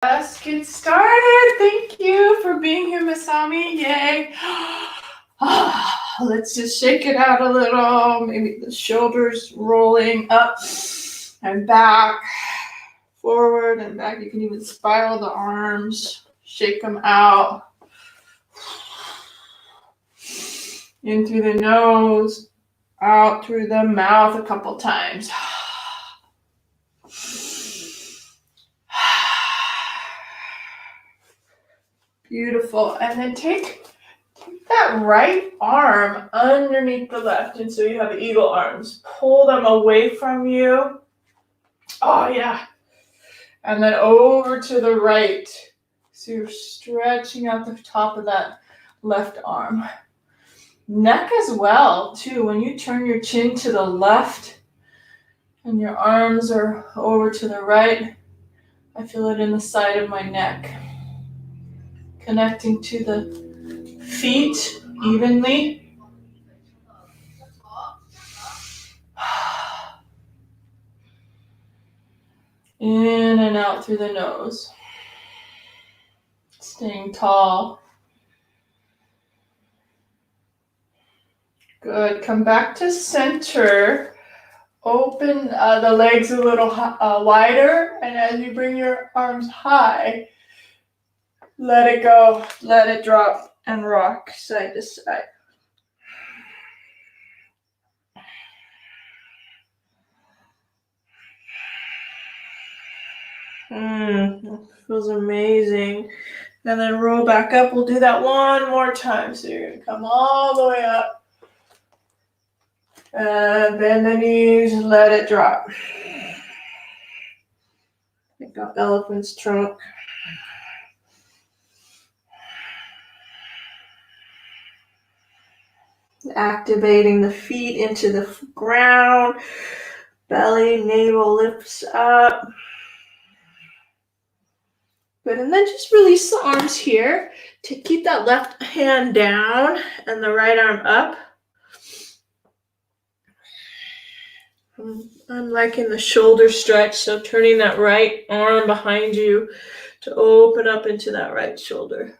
Let's get started. Thank you for being here, Masami. Yay. Let's just shake it out a little. Maybe the shoulders rolling up and back, forward and back. You can even spiral the arms, shake them out. In through the nose, out through the mouth a couple times. Beautiful. And then take that right arm underneath the left. And so you have eagle arms. Pull them away from you. Oh, yeah. And then over to the right. So you're stretching out the top of that left arm. Neck as well, too. When you turn your chin to the left and your arms are over to the right, I feel it in the side of my neck. Connecting to the feet evenly. In and out through the nose. Staying tall. Good. Come back to center. Open the legs a little wider. And as you bring your arms high, let it go. Let it drop and rock side to side. Feels amazing. And then roll back up. We'll do that one more time. So you're going to come all the way up. And bend the knees and let it drop. Think of elephant's trunk. Activating the feet into the ground. Belly, navel lifts up. Good, and then just release the arms here to keep that left hand down and the right arm up. I'm liking the shoulder stretch, so turning that right arm behind you to open up into that right shoulder.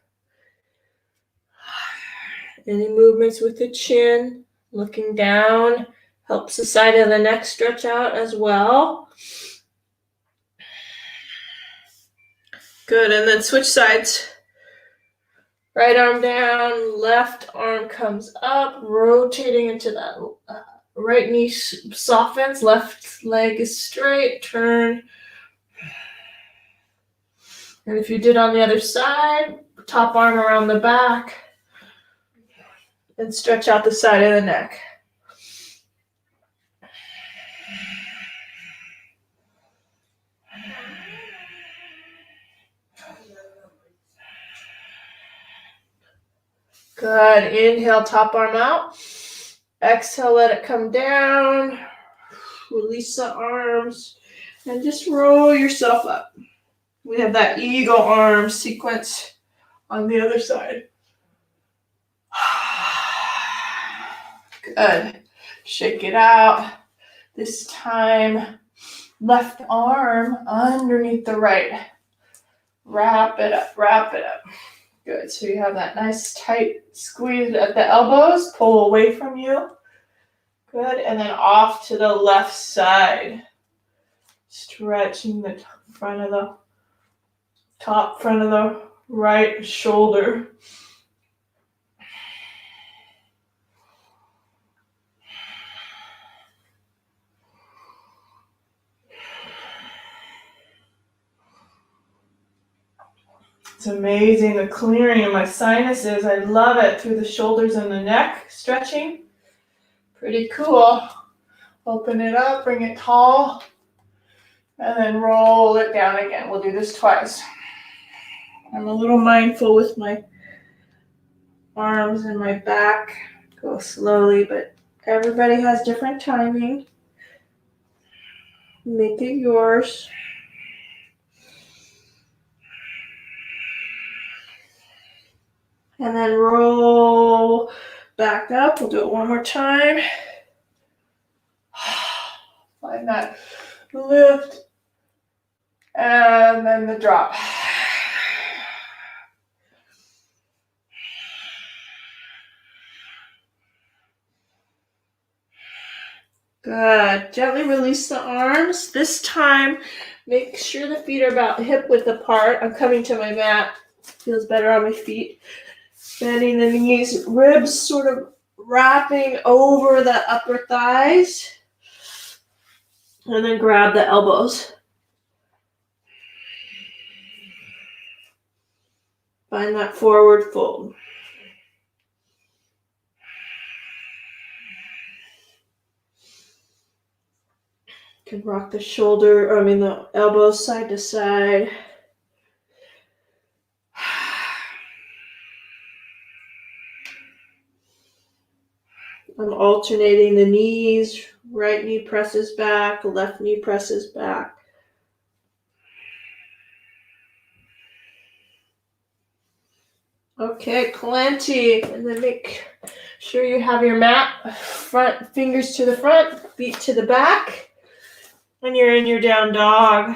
Any movements with the chin, looking down, helps the side of the neck stretch out as well. Good, and then switch sides. Right arm down, left arm comes up, rotating into that right knee softens, left leg is straight, turn. And if you did on the other side, top arm around the back, and stretch out the side of the neck. Good. Inhale, top arm out. Exhale, let it come down. Release the arms. And just roll yourself up. We have that eagle arm sequence on the other side. Good. Shake it out. This time, left arm underneath the right. Wrap it up, wrap it up. Good, so you have that nice tight squeeze at the elbows, pull away from you. Good, and then off to the left side. Stretching the top front of the right shoulder. It's amazing, the clearing of my sinuses. I love it through the shoulders and the neck, stretching. Pretty cool. Open it up, bring it tall, and then roll it down again. We'll do this twice. I'm a little mindful with my arms and my back. Go slowly, but everybody has different timing. Make it yours. And then roll back up. We'll do it one more time. Find that lift. And then the drop. Good. Gently release the arms. This time, make sure the feet are about hip width apart. I'm coming to my mat. Feels better on my feet. Bending the knees, ribs sort of wrapping over the upper thighs. And then grab the elbows. Find that forward fold. You can rock the elbows side to side. I'm alternating the knees. Right knee presses back, left knee presses back. Okay, plenty. And then make sure you have your mat, front fingers to the front, feet to the back. And you're in your down dog.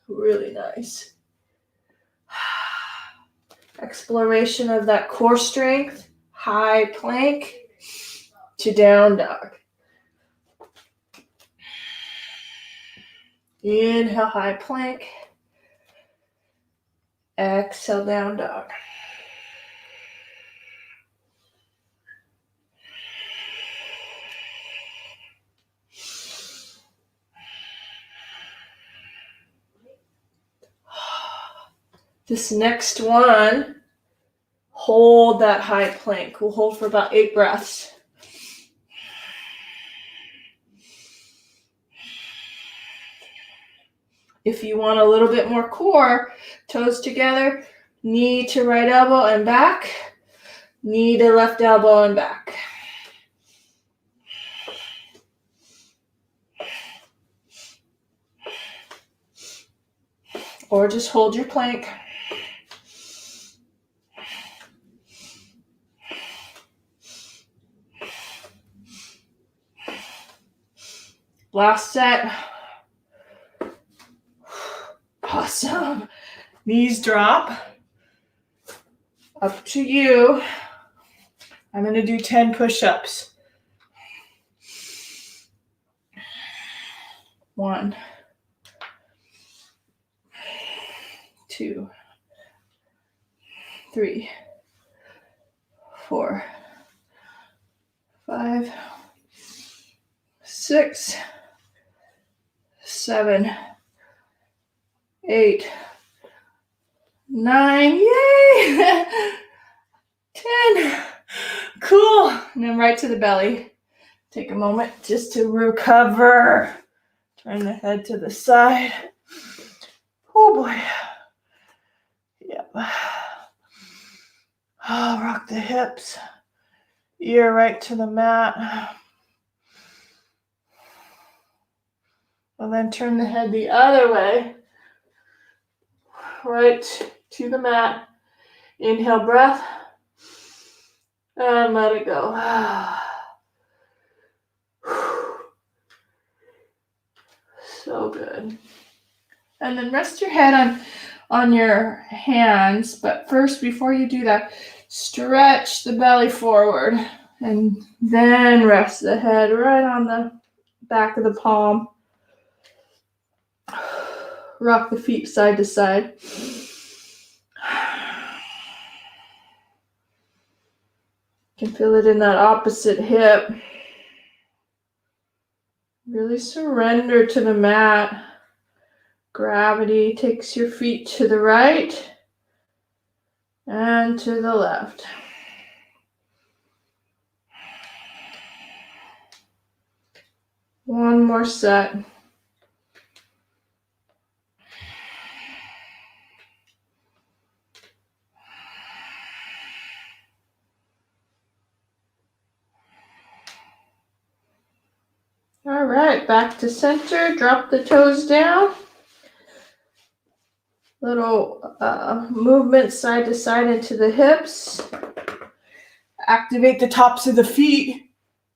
Really nice. Exploration of that core strength, high plank to down dog. Inhale, high plank. Exhale, down dog. This next one, hold that high plank. We'll hold for about 8 breaths. If you want a little bit more core, toes together, knee to right elbow and back, knee to left elbow and back. Or just hold your plank. Last set. Awesome. Knees drop. Up to you. I'm going to do 10 push-ups. 1, 2, 3, 4, 5, 6, 7, 8, 9, yay! 10. Cool. And then right to the belly. Take a moment just to recover. Turn the head to the side. Oh boy. Yep. Oh, rock the hips. Ear right to the mat. And then turn the head the other way. Right to the mat. Inhale, breath. And let it go. So good. And then rest your head on your hands. But first, before you do that, stretch the belly forward. And then rest the head right on the back of the palm. Rock the feet side to side. You can feel it in that opposite hip. Really surrender to the mat. Gravity takes your feet to the right and to the left. One more set. All right, back to center. Drop the toes down. Little movement side to side into the hips. Activate the tops of the feet.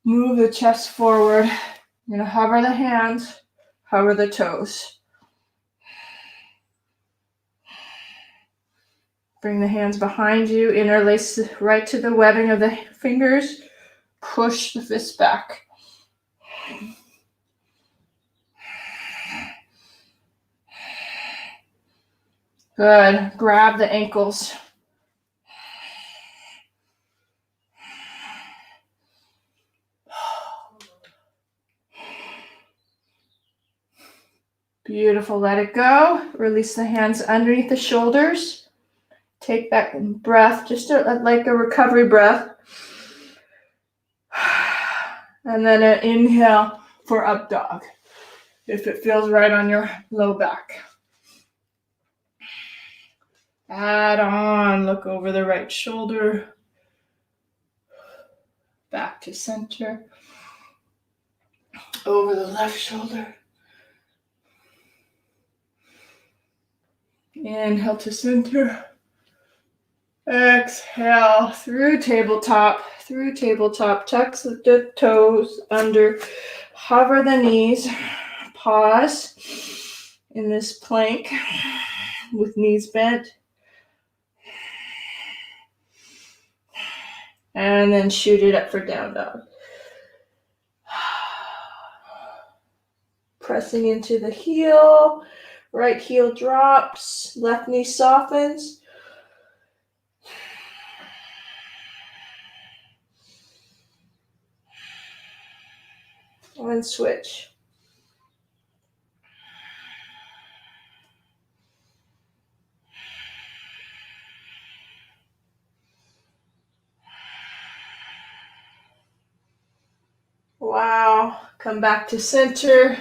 Move the chest forward. You're going to hover the hands, hover the toes. Bring the hands behind you. Interlace right to the webbing of the fingers. Push the fists back. Good. Grab the ankles. Beautiful. Let it go. Release the hands underneath the shoulders. Take that breath, just like a recovery breath. And then an inhale for up dog, if it feels right on your low back. Add on. Look over the right shoulder. Back to center. Over the left shoulder. Inhale to center. Exhale through tabletop. Tuck the toes under. Hover the knees. Pause in this plank with knees bent. And then shoot it up for down dog. Pressing into the heel. Right heel drops. Left knee softens. And switch. Wow. Come back to center.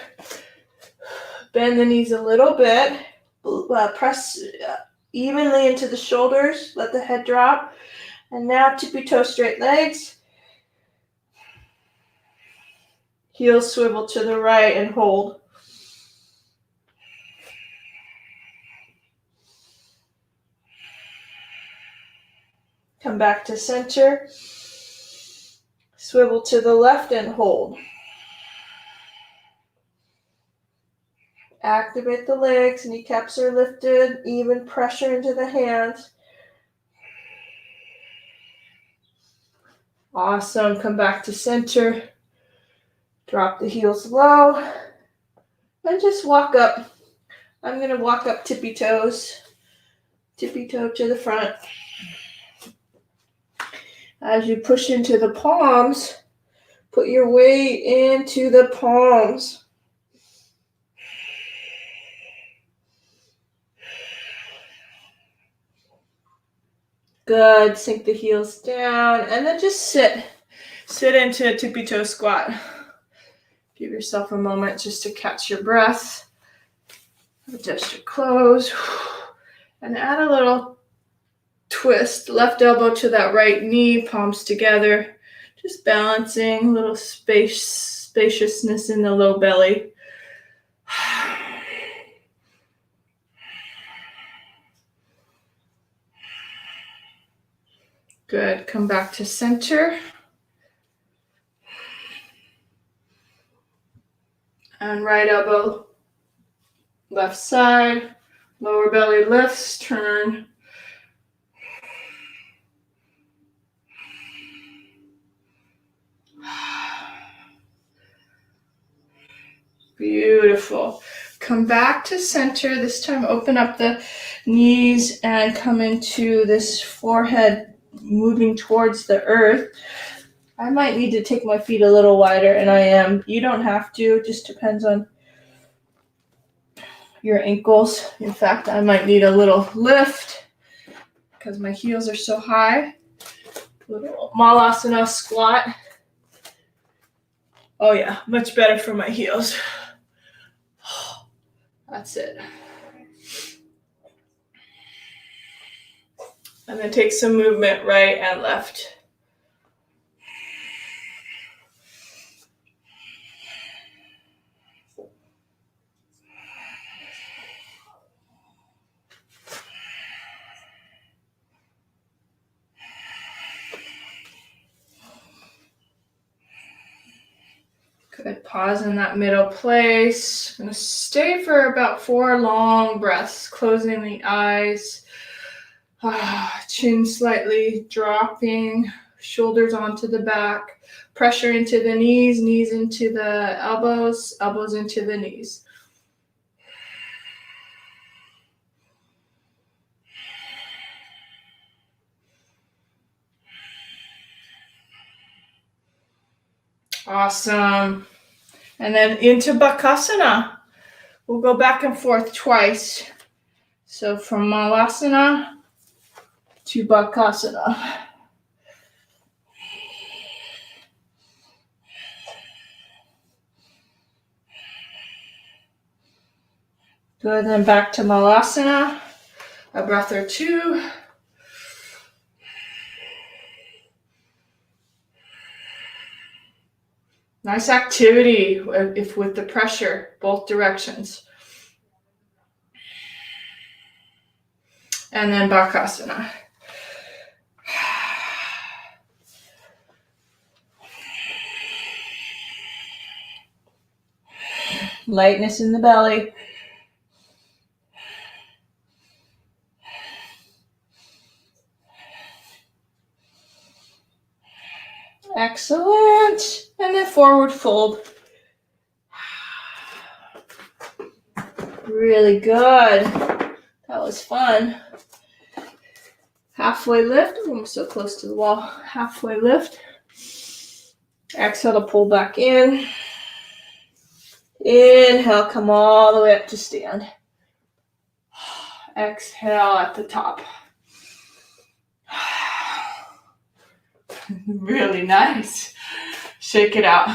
Bend the knees a little bit. Press evenly into the shoulders. Let the head drop. And now tippy toe straight legs. Heels swivel to the right and hold. Come back to center. Swivel to the left and hold. Activate the legs, kneecaps are lifted, even pressure into the hands. Awesome. Come back to center. Drop the heels low. And just walk up. I'm going to walk up tippy toes. Tippy toe to the front. As you push into the palms, put your weight into the palms. Good. Sink the heels down and then just sit. Sit into a tippy toe squat. Give yourself a moment just to catch your breath. Adjust your clothes. And add a little twist. Left elbow to that right knee, palms together. Just balancing, a little spaciousness in the low belly. Good. Come back to center. And right elbow, left side. Lower belly lifts, turn. Beautiful. Come back to center. This time open up the knees and come into this forehead moving towards the earth. I might need to take my feet a little wider, and I am. You don't have to. It just depends on your ankles. In fact, I might need a little lift because my heels are so high. Little Malasana squat. Oh yeah, much better for my heels. That's it. And then take some movement right and left. Good. Pause in that middle place. I'm going to stay for about 4 long breaths, closing the eyes. Chin slightly dropping, shoulders onto the back. Pressure into the knees, knees into the elbows, elbows into the knees. Awesome. And then into Bakasana. We'll go back and forth twice. So from Malasana to Bakasana. Good, then back to Malasana. A breath or two. Nice activity if with the pressure, both directions. And then Bakasana. Lightness in the belly. Excellent. And then forward fold. Really good. That was fun. Halfway lift. I'm so close to the wall. Halfway lift. Exhale to pull back in. Inhale, come all the way up to stand. Exhale at the top. Really nice. Shake it out.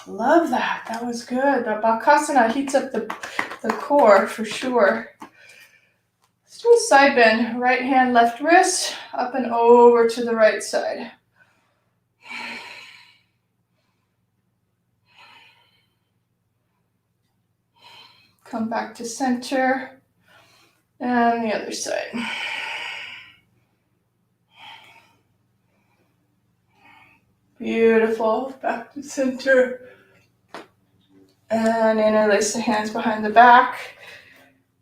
Love that. That was good. That Bakasana heats up the core for sure. Let's do a side bend. Right hand, left wrist, up and over to the right side. Come back to center. And the other side. Beautiful. Back to center. And interlace the hands behind the back.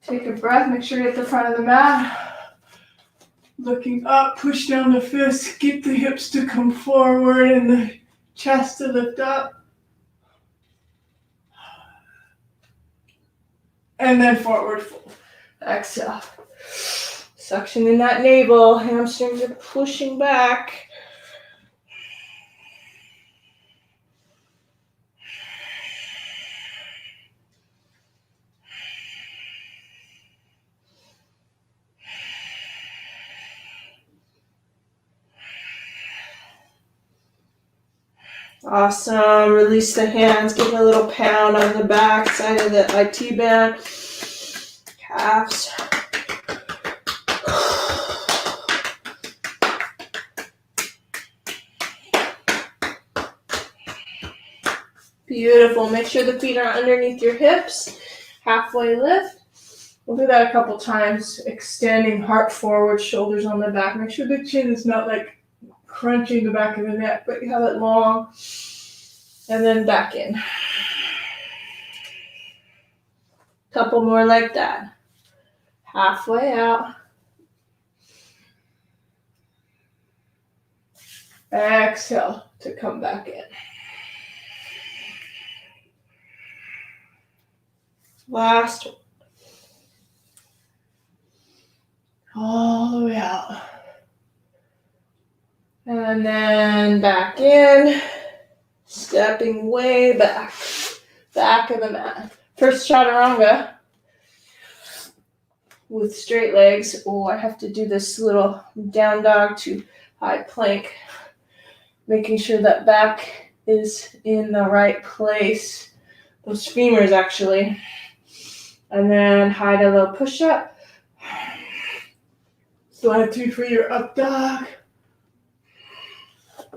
Take a breath. Make sure you hit the front of the mat. Looking up, push down the fists. Keep the hips to come forward and the chest to lift up. And then forward fold. Exhale. Suction in that navel. Hamstrings are pushing back. Awesome. Release the hands. Give a little pound on the back side of the IT band. Calves. Beautiful. Make sure the feet are underneath your hips. Halfway lift. We'll do that a couple times. Extending heart forward, shoulders on the back. Make sure the chin is not like crunching the back of the neck, but you have it long. And then back in. Couple more like that. Halfway out. Exhale to come back in. Last one. All the way out. And then back in. Stepping way back. Back of the mat. First chaturanga. With straight legs. Oh, I have to do this little down dog to high plank. Making sure that back is in the right place. Those femurs actually. And then high to low push up. Slide through for your up dog.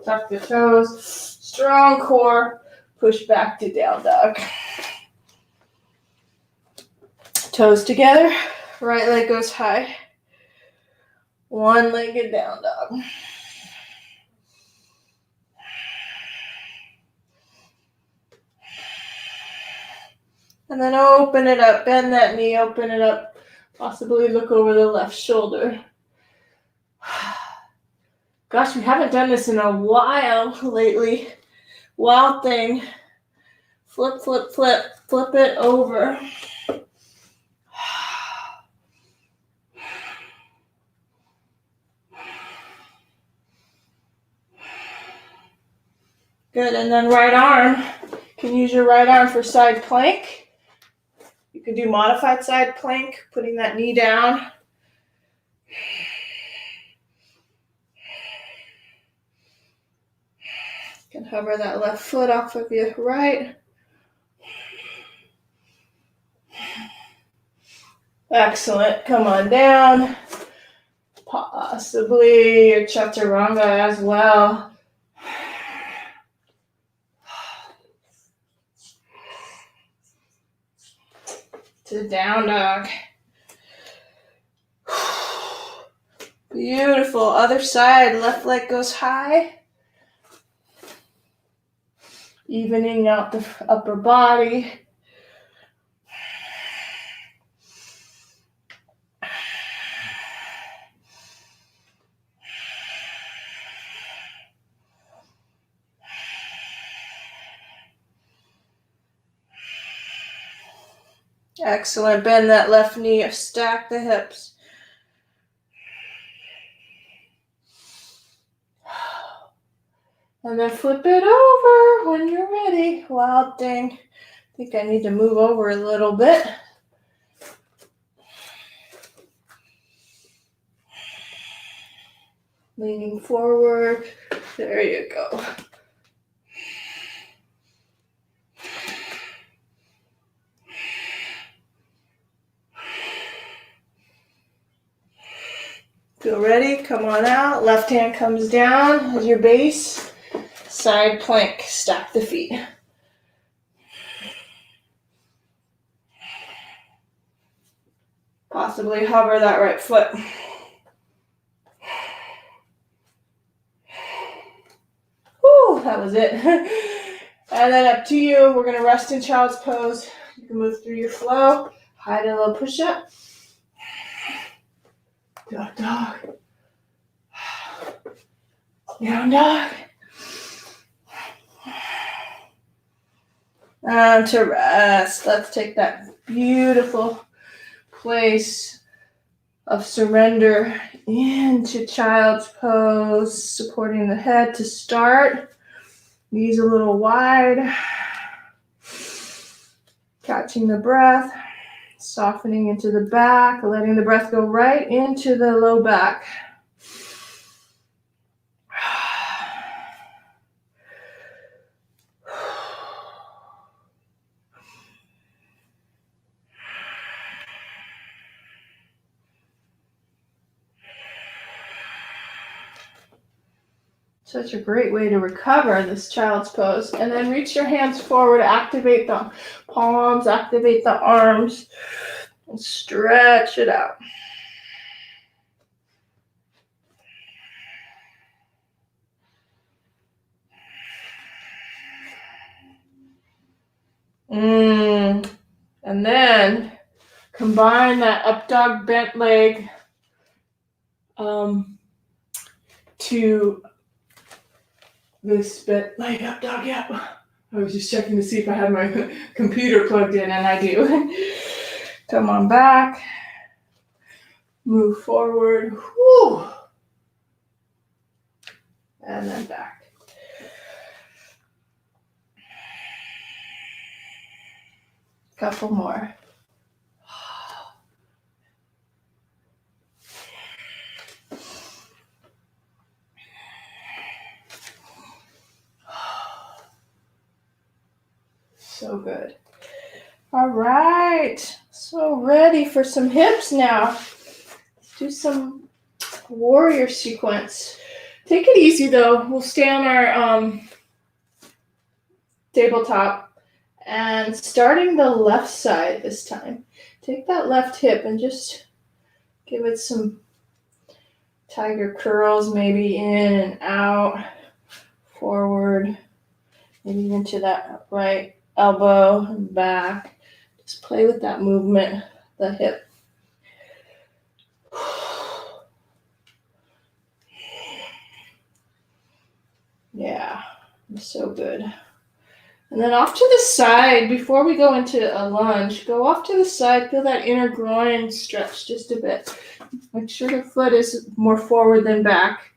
Tuck the toes. Strong core. Push back to down dog. Toes together. Right leg goes high. One-legged down dog. And then open it up. Bend that knee. Open it up. Possibly look over the left shoulder. Gosh, we haven't done this in a while lately. Wild thing. Flip, flip, flip. Flip it over. Good, and then right arm. You can use your right arm for side plank. You can do modified side plank, putting that knee down. You can hover that left foot off of your right. Excellent. Come on down. Possibly your chaturanga as well. To down dog. Beautiful. Other side. Left leg goes high. Evening out the upper body. Excellent. Bend that left knee. Stack the hips. And then flip it over when you're ready. Wild thing. I think I need to move over a little bit. Leaning forward. There you go. Feel ready? Come on out. Left hand comes down as your base. Side plank. Stack the feet. Possibly hover that right foot. Whew, that was it. And then up to you. We're going to rest in child's pose. You can move through your flow. Hide a little push-up. Down dog. Down dog. And to rest. Let's take that beautiful place of surrender into child's pose, supporting the head to start. Knees a little wide. Catching the breath. Softening into the back, letting the breath go right into the low back. Such a great way to recover this child's pose. And then reach your hands forward, activate the palms, activate the arms, and stretch it out. And then combine that up dog bent leg to this bent leg up dog. Yep. I was just checking to see if I had my computer plugged in, and I do. Come on back. Move forward. Whew. And then back. Couple more. So good. All right. So ready for some hips now. Let's do some warrior sequence. Take it easy though. We'll stay on our tabletop and starting the left side this time. Take that left hip and just give it some tiger curls, maybe in and out, forward, maybe into that right elbow and back. Just play with that movement, the hip. Yeah, so good. And then off to the side, before we go into a lunge, go off to the side, feel that inner groin stretch just a bit. Make sure the foot is more forward than back.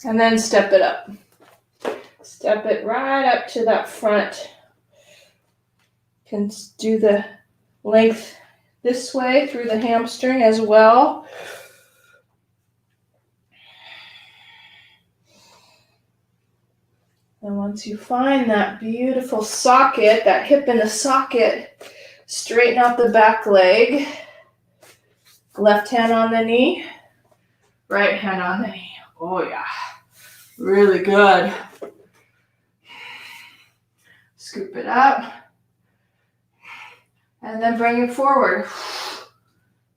And then step it up. Step it right up to that front. Can do the length this way through the hamstring as well. And once you find that beautiful socket, that hip in the socket, straighten out the back leg. Left hand on the knee, right hand on the knee. Oh yeah, really good. Scoop it up. And then bring it forward.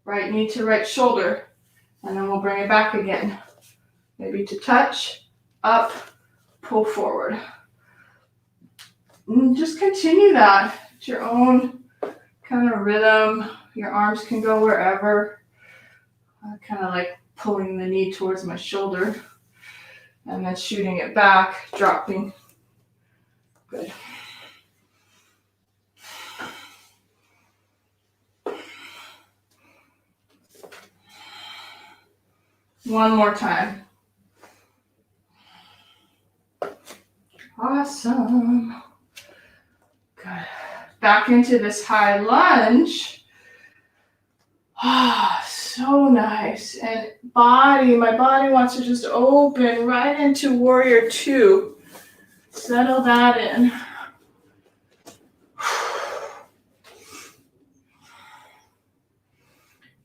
Right knee to right shoulder. And then we'll bring it back again. Maybe to touch, up, pull forward. And just continue that at your own kind of rhythm. Your arms can go wherever. I kind of like pulling the knee towards my shoulder and then shooting it back, dropping. Good. One more time. Awesome. Good. Back into this high lunge. Ah, so nice. And my body wants to just open right into Warrior Two. Settle that in.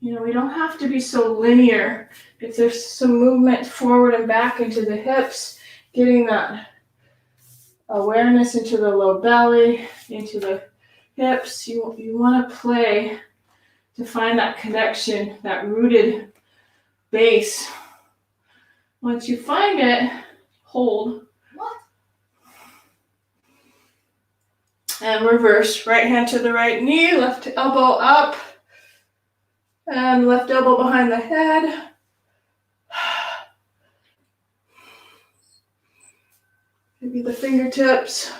You know, we don't have to be so linear. If there's some movement forward and back into the hips, getting that awareness into the low belly, into the hips, you want to play to find that connection, that rooted base. Once you find it, hold. And reverse. Right hand to the right knee, left elbow up, and left elbow behind the head. Maybe the fingertips.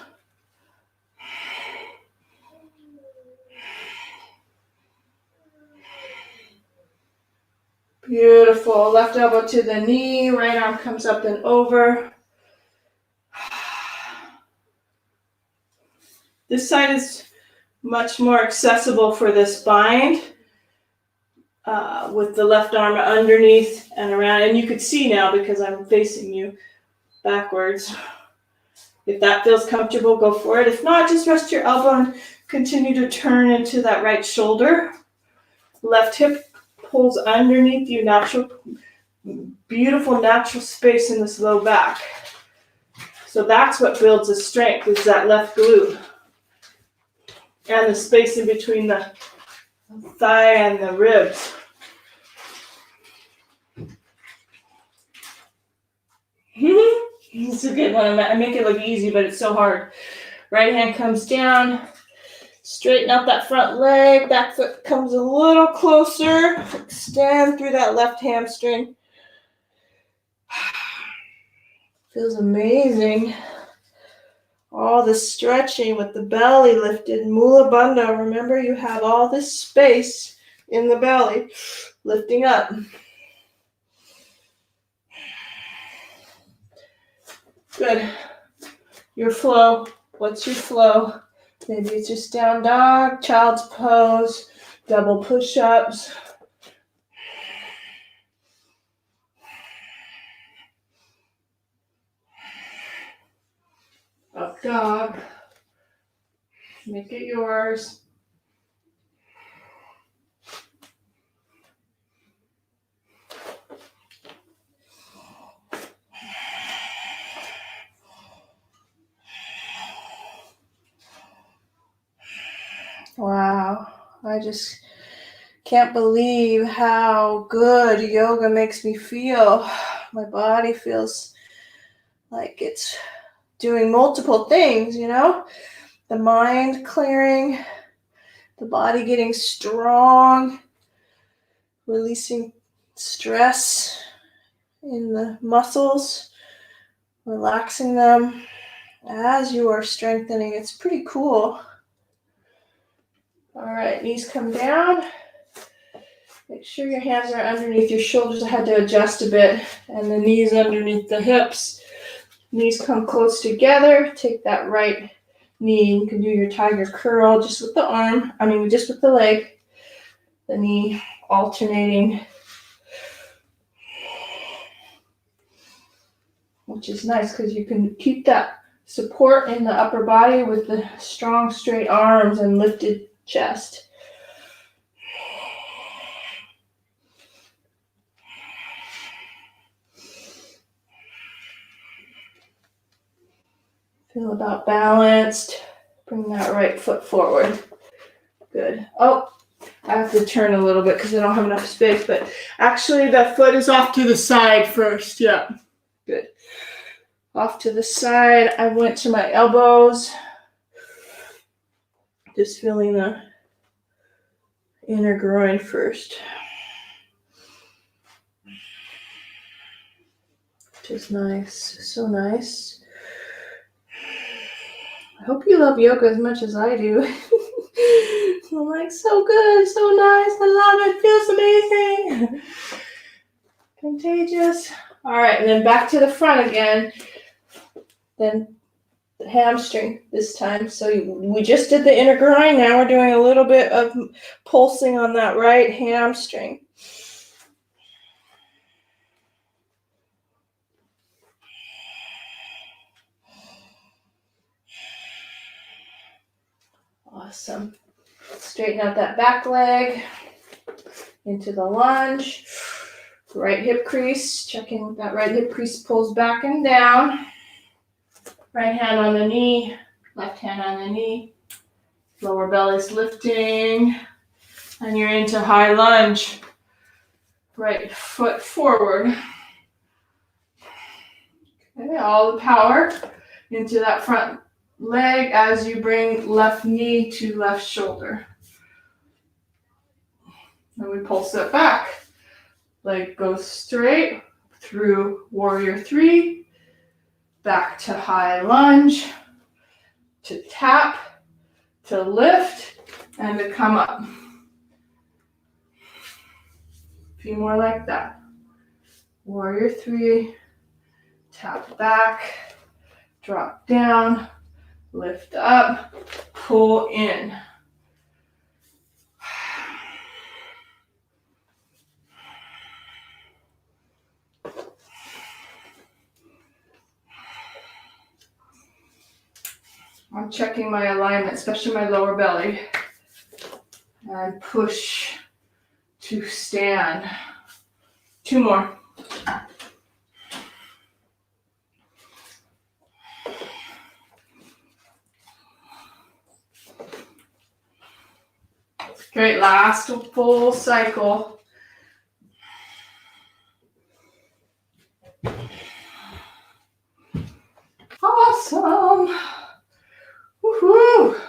Beautiful. Left elbow to the knee, right arm comes up and over. This side is much more accessible for this bind with the left arm underneath and around. And you could see now because I'm facing you backwards. If that feels comfortable, go for it. If not, just rest your elbow and continue to turn into that right shoulder. Left hip pulls underneath you, beautiful natural space in this low back. So that's what builds the strength, is that left glute. And the space in between the thigh and the ribs. It's a good one. I make it look easy, but it's so hard. Right hand comes down. Straighten out that front leg. Back foot comes a little closer. Extend through that left hamstring. Feels amazing. All the stretching with the belly lifted. Mula Bandha. Remember, you have all this space in the belly. Lifting up. Good. Your flow. What's your flow? Maybe it's just down dog, child's pose, double push-ups. Up dog. Make it yours. Wow, I just can't believe how good yoga makes me feel. My body feels like it's doing multiple things, you know? The mind clearing, the body getting strong, releasing stress in the muscles, relaxing them as you are strengthening. It's pretty cool. All right, knees come down. Make sure your hands are underneath your shoulders. I had to adjust a bit. And the knees underneath the hips. Knees come close together. Take that right knee. You can do your tiger curl just with the arm. Just with the leg. The knee alternating. Which is nice because you can keep that support in the upper body with the strong, straight arms and lifted chest. Feel about balanced. Bring that right foot forward. Good. Oh, I have to turn a little bit because I don't have enough space, but actually the foot is off to the side first. Yeah. Good. Off to the side. I went to my elbows. Just feeling the inner groin first. Which is nice. So nice. I hope you love yoga as much as I do. I'm like, so good, so nice, I love it, feels amazing. Contagious. All right, and then back to the front again. Then the hamstring this time. So we just did the inner groin. Now we're doing a little bit of pulsing on that right hamstring. Awesome. Straighten out that back leg into the lunge. Right hip crease. Checking that right hip crease pulls back and down. Right hand on the knee. Left hand on the knee. Lower belly's lifting. And you're into high lunge. Right foot forward. Okay, all the power into that front leg as you bring left knee to left shoulder. And we pulse it back. Leg goes straight through warrior 3, back to high lunge, to tap, to lift, and to come up. A few more like that. Warrior 3, tap back, drop down, lift up, pull in. I'm checking my alignment, especially my lower belly. And push to stand. 2 more. Great, last full cycle. Awesome. Woohoo!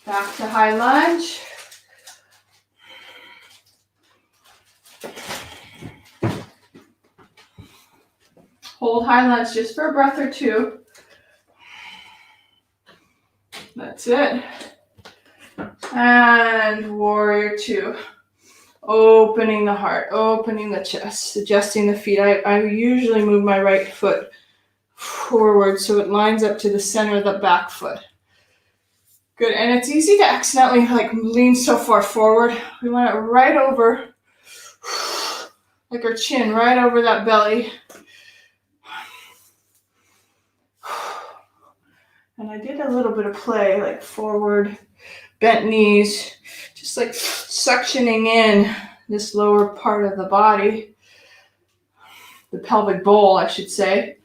Back to high lunge. Hold high lunge just for a breath or 2. That's it. And warrior 2. Opening the heart, opening the chest, adjusting the feet. I usually move my right foot forward so it lines up to the center of the back foot. Good, and it's easy to accidentally lean so far forward. We want it right over, like our chin, right over that belly. And I did a little bit of play, like forward, bent knees, just like suctioning in this lower part of the body, the pelvic bowl, I should say,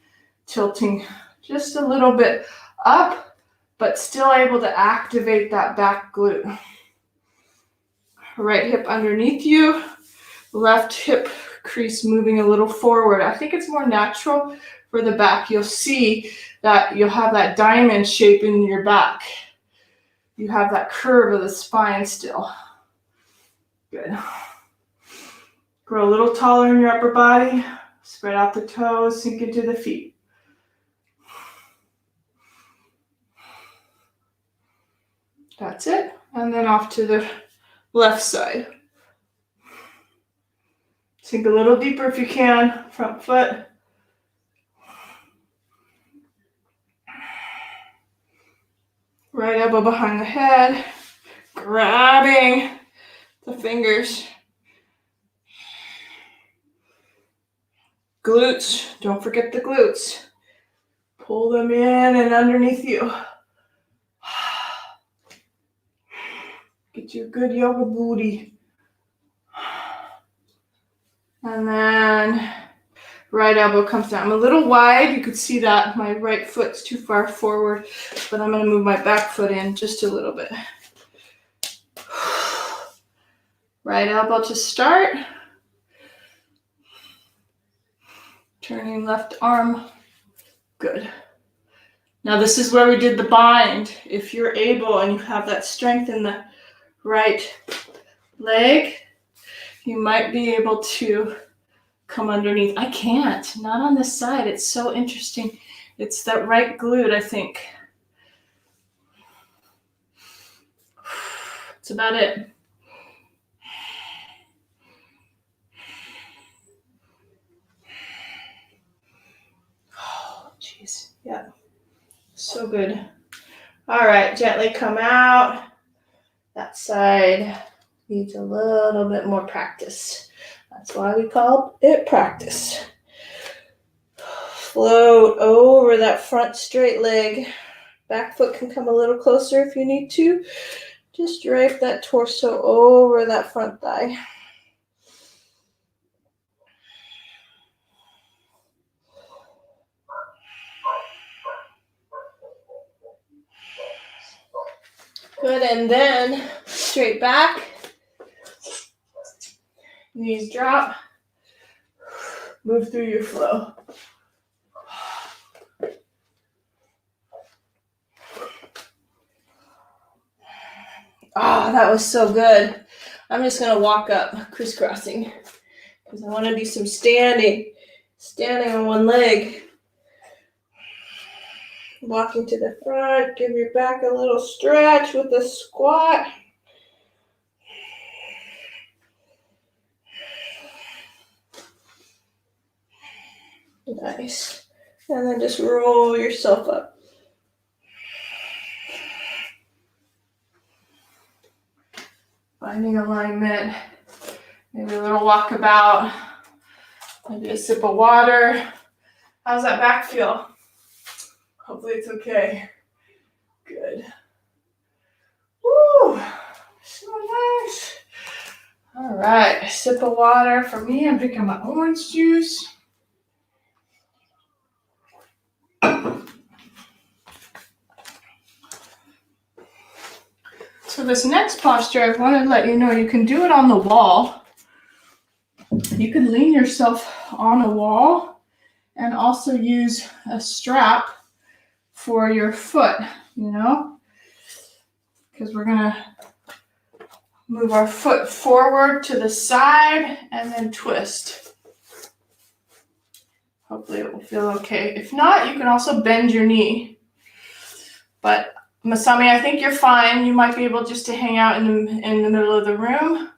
tilting just a little bit up, but still able to activate that back glute. Right hip underneath you, left hip crease moving a little forward. I think it's more natural for the back. You'll see that you'll have that diamond shape in your back. You have that curve of the spine still. Good. Grow a little taller in your upper body. Spread out the toes, sink into the feet. That's it. And then off to the left side. Sink a little deeper if you can, front foot. Right elbow behind the head, grabbing the fingers. Glutes, don't forget the glutes. Pull them in and underneath you. Get you a good yoga booty. And then right elbow comes down. I'm a little wide. You could see that my right foot's too far forward, but I'm going to move my back foot in just a little bit. Right elbow to start. Turning left arm. Good. Now this is where we did the bind. If you're able and you have that strength in the right leg, you might be able to come underneath. I can't, not on this side. It's so interesting. It's that right glute, I think. That's about it. Oh, jeez. Yeah. So good. All right, gently come out. That side needs a little bit more practice. That's why we call it practice. Float over that front straight leg. Back foot can come a little closer if you need to. Just drape that torso over that front thigh. Good, and then straight back. Knees drop. Move through your flow. Oh, that was so good. I'm just going to walk up, crisscrossing, because I want to do some standing on one leg. Walking to the front, give your back a little stretch with the squat. Nice. And then just roll yourself up. Finding alignment. Maybe a little walkabout. Maybe a sip of water. How's that back feel? Hopefully it's okay. Good. Woo! So nice. All right, a sip of water. For me, I'm drinking my orange juice. So this next posture, I want to let you know you can do it on the wall. You can lean yourself on a wall and also use a strap for your foot, because we're going to move our foot forward to the side and then twist. Hopefully it will feel okay. If not, you can also bend your knee. But Masami, I think you're fine. You might be able just to hang out in the middle of the room.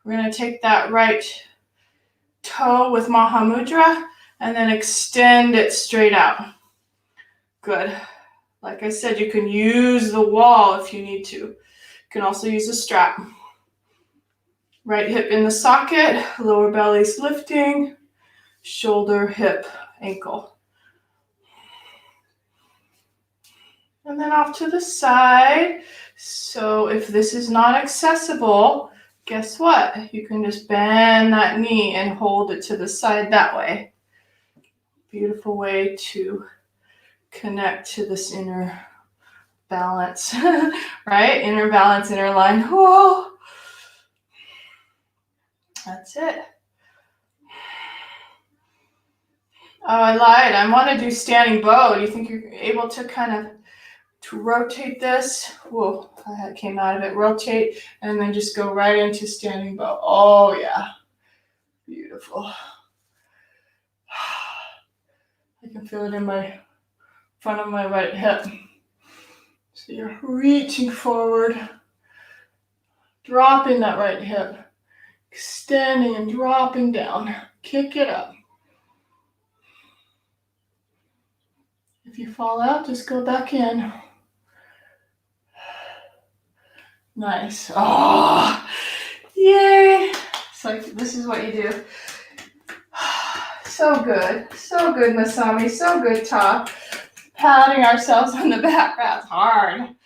We're going to take that right toe with Mahamudra and then extend it straight out. Good. Like I said, you can use the wall if you need to. You can also use a strap. Right hip in the socket, lower belly's lifting, shoulder, hip, ankle. And then off to the side. So if this is not accessible, guess what? You can just bend that knee and hold it to the side that way. Beautiful way to connect to this inner balance, right? Inner balance, inner line. Whoa. That's it. Oh, I lied. I want to do standing bow. Do you think you're able to kind of to rotate this? Whoa, I came out of it. Rotate and then just go right into standing bow. Oh, yeah. Beautiful. I can feel it in my front of my right hip. So you're reaching forward, dropping that right hip, Extending and dropping down. Kick it up. If you fall out, just go back in. Nice. Oh, yay. It's like, this is what you do. So good, Masami, so good, Ta. Patting ourselves on the back, that's hard.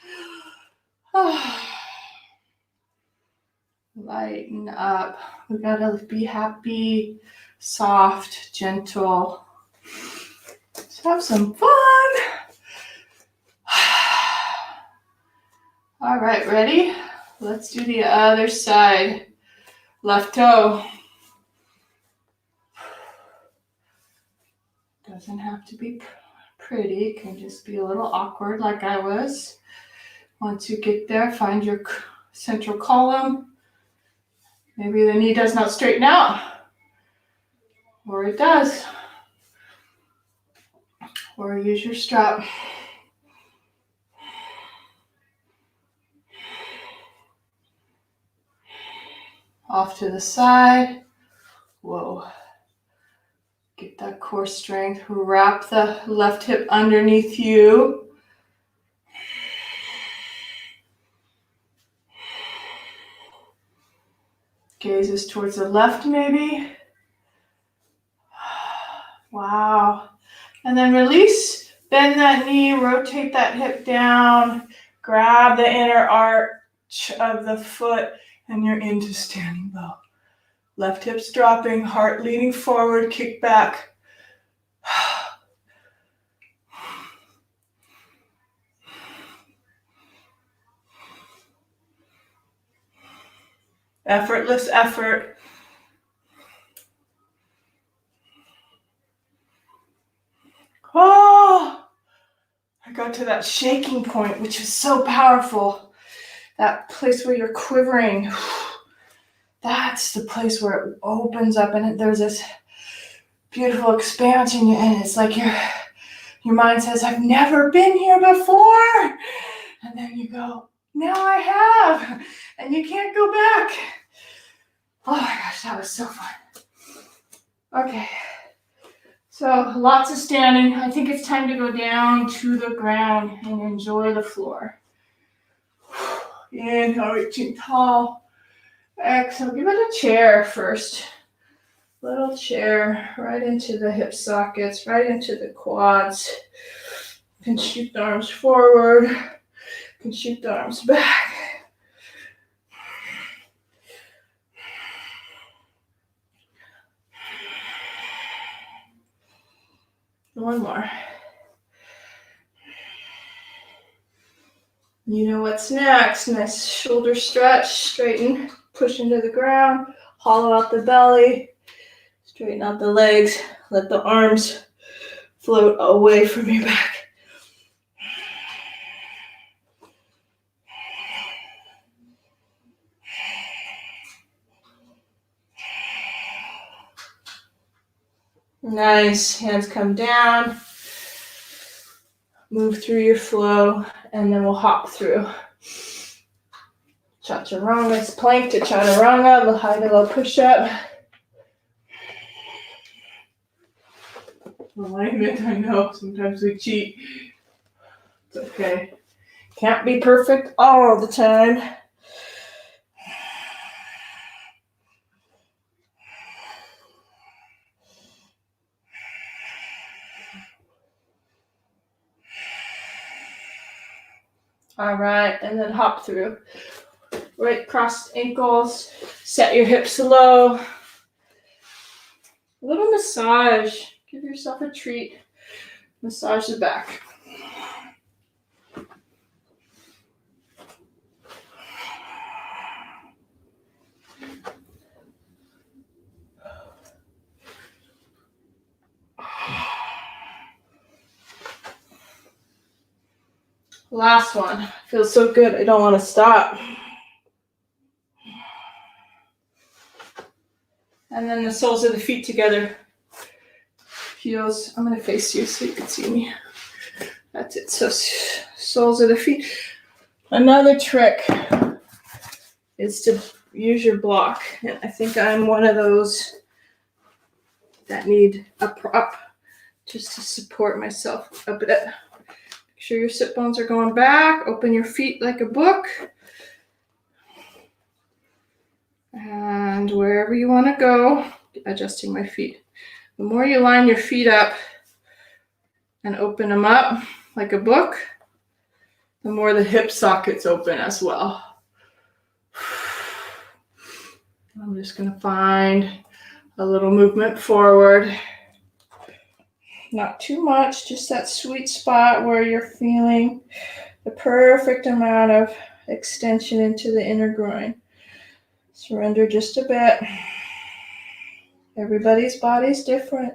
Lighten up. We gotta be happy, soft, gentle. Let's have some fun. All right, ready? Let's do the other side. Left toe. Doesn't have to be pretty. It can just be a little awkward like I was. Once you get there, find your central column. Maybe the knee does not straighten out. Or it does. Or use your strap. Off to the side. Whoa. Get that core strength. Wrap the left hip underneath you. Gazes towards the left maybe. Wow. And then release. Bend that knee. Rotate that hip down. Grab the inner arch of the foot. And you're into standing bow. Left hip's dropping, heart leaning forward, kick back. Effortless effort. Oh, I got to that shaking point, which is so powerful. That place where you're quivering. That's the place where it opens up and there's this beautiful expansion, and it's like your mind says, I've never been here before. And then you go, now I have. And you can't go back. Oh my gosh, that was so fun. Okay. So lots of standing. I think it's time to go down to the ground and enjoy the floor. Inhale, reaching tall. Exhale, give it a chair first. Little chair right into the hip sockets, right into the quads. You can shoot the arms forward. You can shoot the arms back. One more. You know what's next. Nice shoulder stretch, straighten, push into the ground, hollow out the belly, straighten out the legs, let the arms float away from your back. Nice, hands come down, move through your flow, and then we'll hop through. Chaturanga, it's plank to chaturanga, the high to low push-up. Alignment, I know, sometimes we cheat. It's okay. Can't be perfect all the time. All right, and then hop through. Right crossed ankles, set your hips low. A little massage, give yourself a treat. Massage the back. Last one. Feels so good, I don't want to stop. And then the soles of the feet together. Heels, I'm going to face you so you can see me. That's it. So soles of the feet. Another trick is to use your block. And I think I'm one of those that need a prop just to support myself a bit. Make sure your sit bones are going back. Open your feet like a book. And wherever you want to go, adjusting my feet. The more you line your feet up and open them up like a book, the more the hip sockets open as well. I'm just going to find a little movement forward. Not too much, just that sweet spot where you're feeling the perfect amount of extension into the inner groin. Surrender just a bit. Everybody's body's different.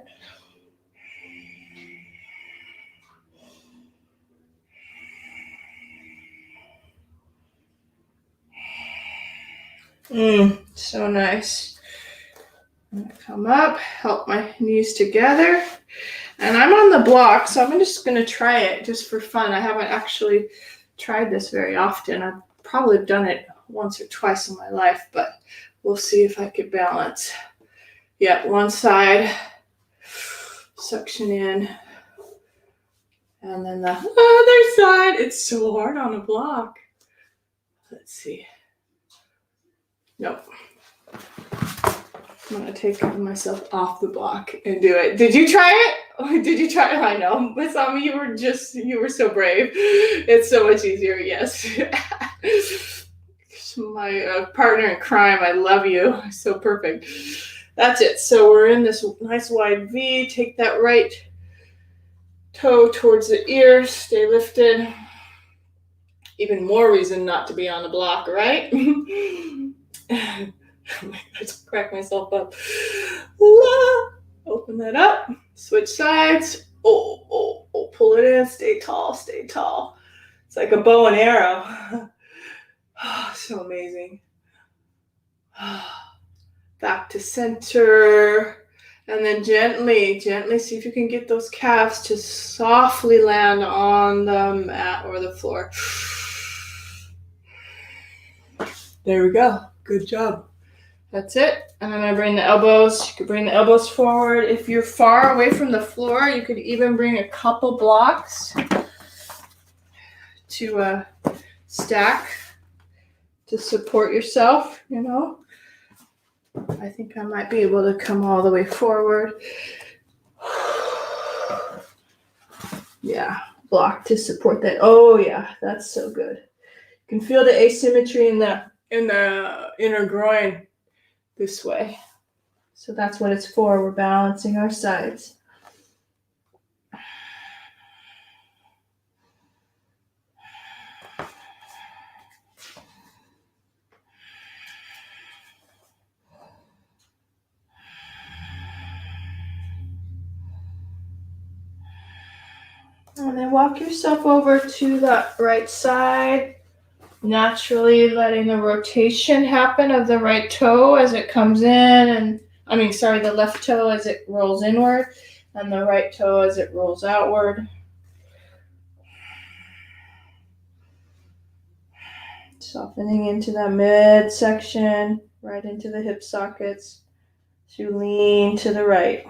So nice. I'm gonna come up, help my knees together. And I'm on the block, so I'm just gonna try it just for fun. I haven't actually tried this very often. I've probably done it once or twice in my life, but we'll see if I could balance. Yeah, one side, suction in, and then the other side. It's so hard on a block. Let's see. Nope. I'm gonna take myself off the block and do it. Did you try it? Did you try it? I know. Masami, you were so brave. It's so much easier, yes. My partner in crime, I love you. So perfect. That's it. So we're in this nice wide V. Take that right toe towards the ear. Stay lifted. Even more reason not to be on the block, right? I just crack myself up. Open that up. Switch sides. Oh, pull it in. Stay tall, stay tall. It's like a bow and arrow. So amazing. Back to center. And then gently see if you can get those calves to softly land on the mat or the floor. There we go. Good job. That's it. And I'm going to bring the elbows. You could bring the elbows forward. If you're far away from the floor, you could even bring a couple blocks to stack to support yourself, you know. I think I might be able to come all the way forward. Yeah, block to support that. Oh yeah, that's so good. You can feel the asymmetry in the inner groin this way. So that's what it's for. We're balancing our sides. And then walk yourself over to the right side, naturally letting the rotation happen of the right toe as it comes in, the left toe as it rolls inward, and the right toe as it rolls outward. Softening into that midsection, right into the hip sockets, as you lean to the right.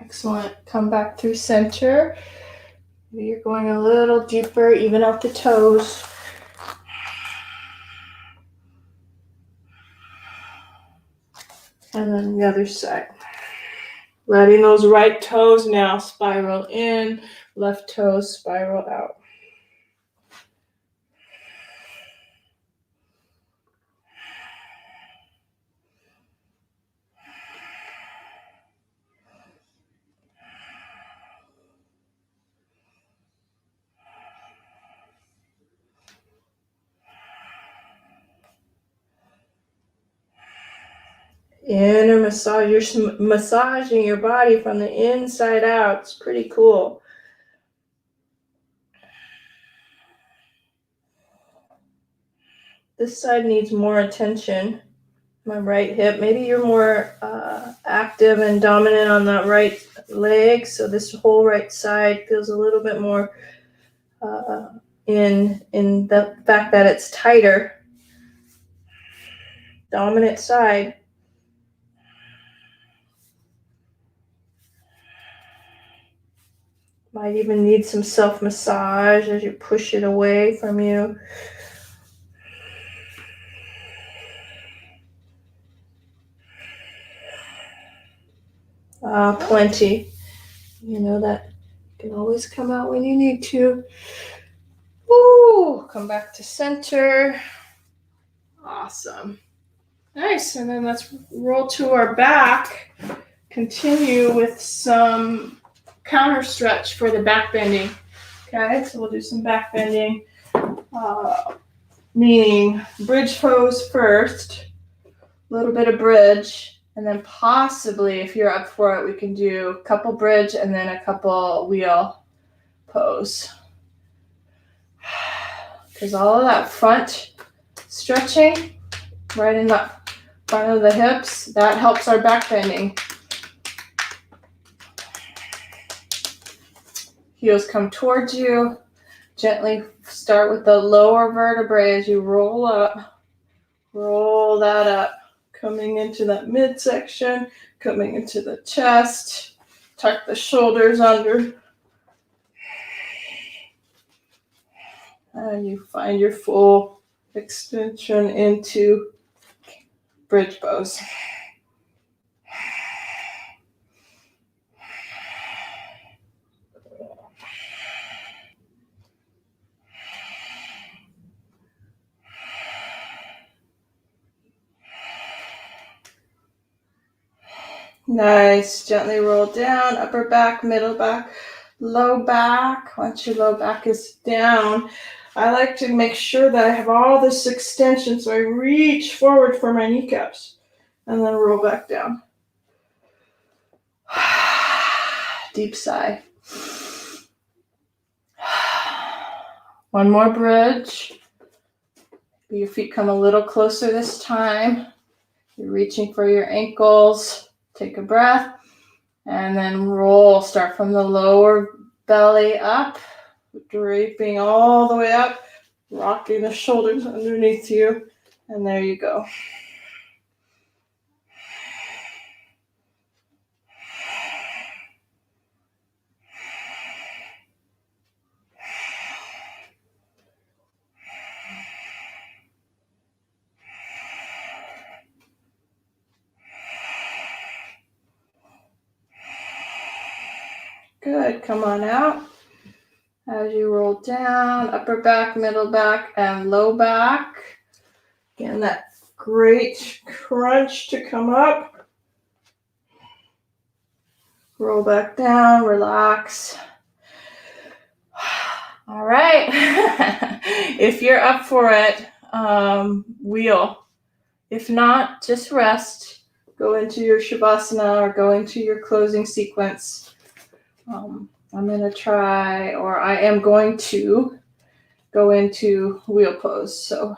Excellent. Come back through center. Maybe you're going a little deeper, even out the toes. And then the other side. Letting those right toes now spiral in, left toes spiral out. Inner massage. You're massaging your body from the inside out. It's pretty cool. This side needs more attention. my right hip. Maybe you're more active and dominant on that right leg, so this whole right side feels a little bit more in the fact that it's tighter. Dominant side. Might even need some self-massage as you push it away from you. Plenty. You know that can always come out when you need to. Woo! Come back to center. Awesome. Nice. And then let's roll to our back. Continue with some counter stretch for the back bending. Okay, so we'll do some back bending. Meaning bridge pose first, a little bit of bridge, and then possibly, if you're up for it, we can do a couple bridge and then a couple wheel pose. Because all of that front stretching, right in the front of the hips, that helps our back bending. Heels come towards you. Gently start with the lower vertebrae as you roll up. Roll that up. Coming into that midsection, coming into the chest. Tuck the shoulders under. And you find your full extension into bridge pose. Nice. Gently roll down, upper back, middle back, low back. Once your low back is down, I like to make sure that I have all this extension, so I reach forward for my kneecaps and then roll back down. Deep sigh. One more bridge. Your feet come a little closer this time. You're reaching for your ankles. Take a breath and then roll. Start from the lower belly up, draping all the way up, rocking the shoulders underneath you, and there you go. Good. Come on out. As you roll down, upper back, middle back, and low back. Again, that great crunch to come up. Roll back down, relax. All right. If you're up for it, wheel. If not, just rest. Go into your Shavasana or go into your closing sequence. I'm going to try, or I am going to go into wheel pose. So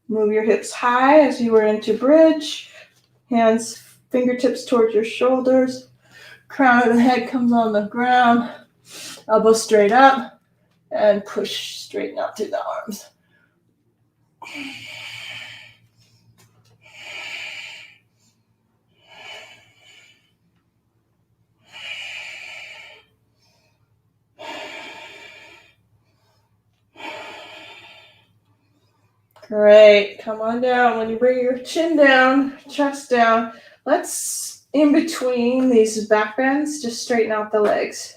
move your hips high as you were into bridge. Hands, fingertips towards your shoulders. Crown of the head comes on the ground. Elbow straight up. And push straighten out through the arms. Great. Come on down. When you bring your chin down, chest down, let's, in between these back bends, just straighten out the legs.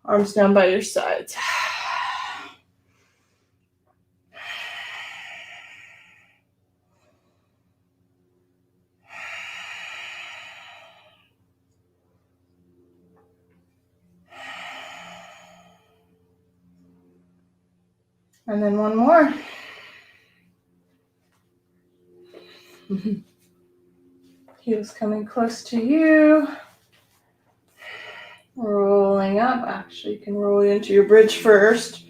Arms down by your sides. And then one more. Heels coming close to you. Rolling up. Actually, you can roll into your bridge first.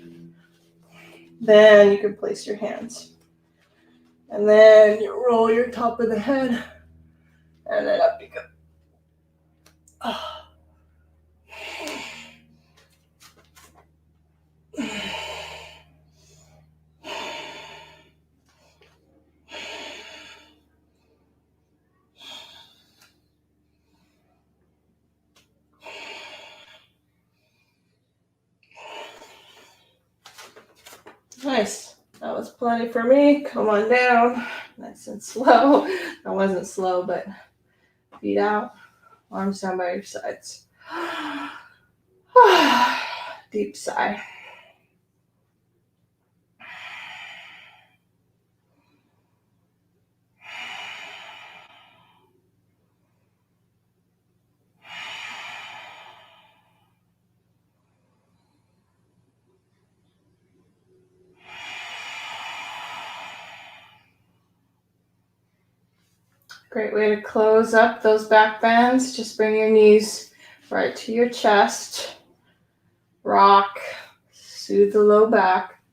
Then you can place your hands. And then you roll your top of the head, and then up you go. Nice. That was plenty for me. Come on down. Nice and slow. That wasn't slow, but feet out. Arms down by your sides. Deep sigh. Great way to close up those back bends. Just bring your knees right to your chest. Rock. Soothe the low back.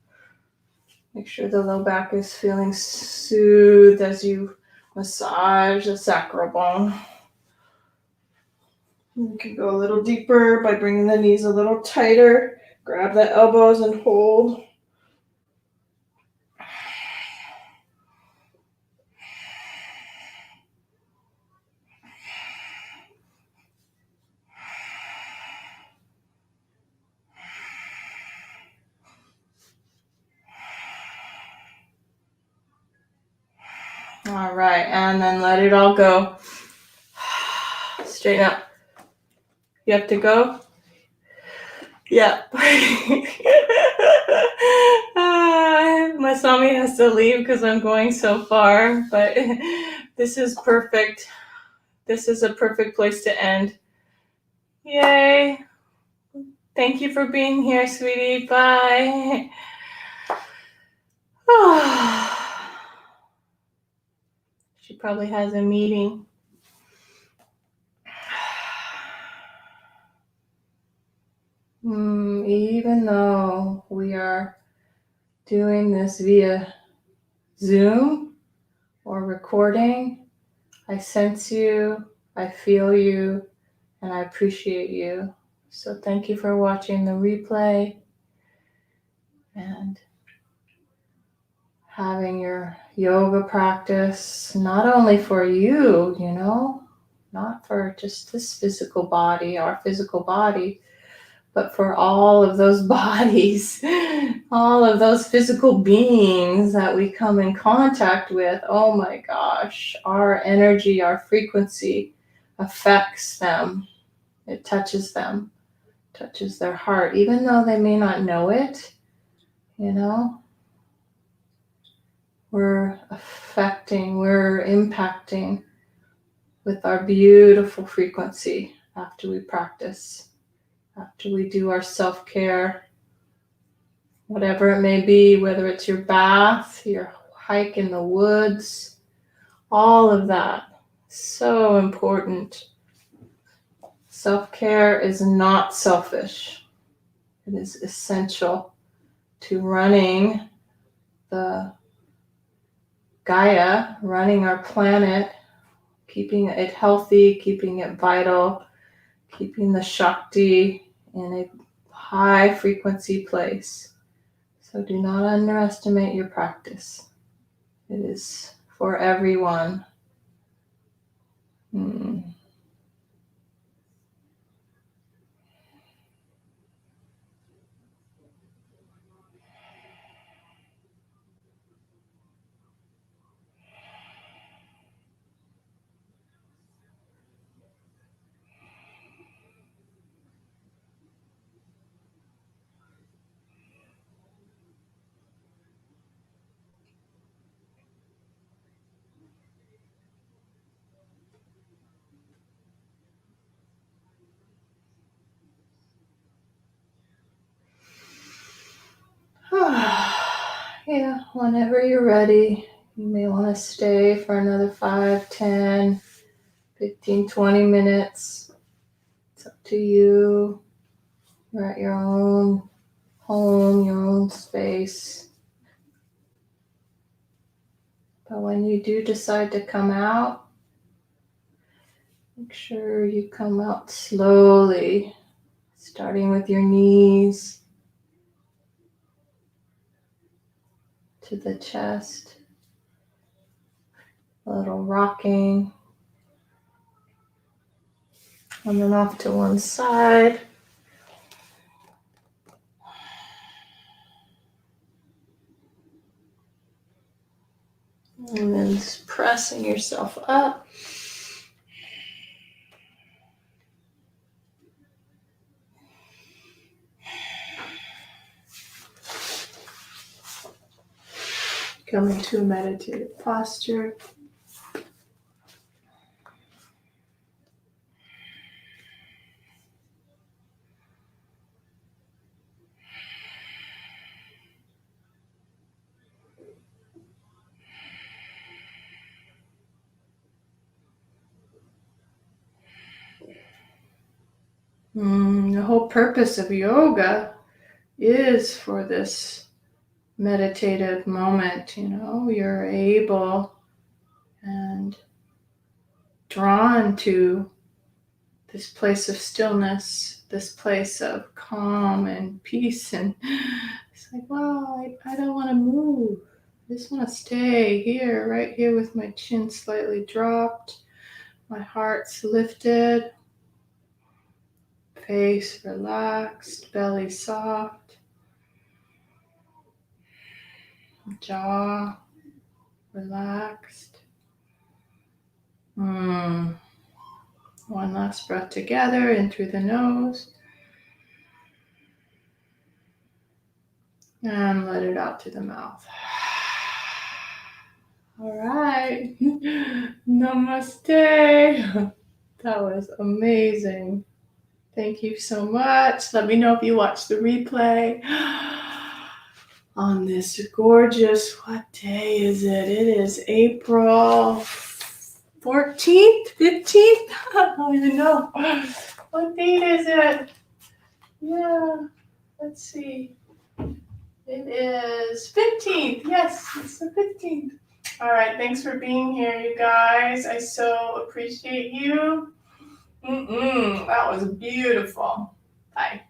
Make sure the low back is feeling soothed as you massage the sacral bone. You can go a little deeper by bringing the knees a little tighter. Grab the elbows and hold. All right, and then let it all go. Straighten up. You have to go? Yep. My Swami has to leave because I'm going so far, but this is perfect. This is a perfect place to end. Yay. Thank you for being here, sweetie. Bye. She probably has a meeting. Even though we are doing this via Zoom or recording, I sense you, I feel you, and I appreciate you. So thank you for watching the replay and having your yoga practice, not only for you, not for just this physical body, our physical body, but for all of those bodies, all of those physical beings that we come in contact with. Oh my gosh, our energy, our frequency affects them. It touches them, touches their heart, even though they may not know it, we're affecting, we're impacting with our beautiful frequency after we practice. After we do our self-care, whatever it may be, whether it's your bath, your hike in the woods, all of that, so important. Self-care is not selfish. It is essential to running the Gaia, running our planet, keeping it healthy, keeping it vital, keeping the Shakti in a high frequency place. So do not underestimate your practice. It is for everyone. Yeah, whenever you're ready, you may want to stay for another 5, 10, 15, 20 minutes. It's up to you. You're at your own home, your own space. But when you do decide to come out, make sure you come out slowly, starting with your knees to the chest, a little rocking, and then off to one side. And then just pressing yourself up. Come into a meditative posture. The whole purpose of yoga is for this meditative moment. You're able and drawn to this place of stillness, this place of calm and peace. And it's like, wow, I don't want to move. I just want to stay here, right here with my chin slightly dropped, my heart's lifted, face relaxed, belly soft, jaw relaxed. One last breath together in through the nose. And let it out through the mouth. All right. Namaste. That was amazing. Thank you so much. Let me know if you watch the replay on this gorgeous, what day is it? It is April 14th, 15th? I don't even know. What date is it? Yeah, let's see. It is 15th. Yes, it's the 15th. All right, thanks for being here, you guys. I so appreciate you. That was beautiful. Bye.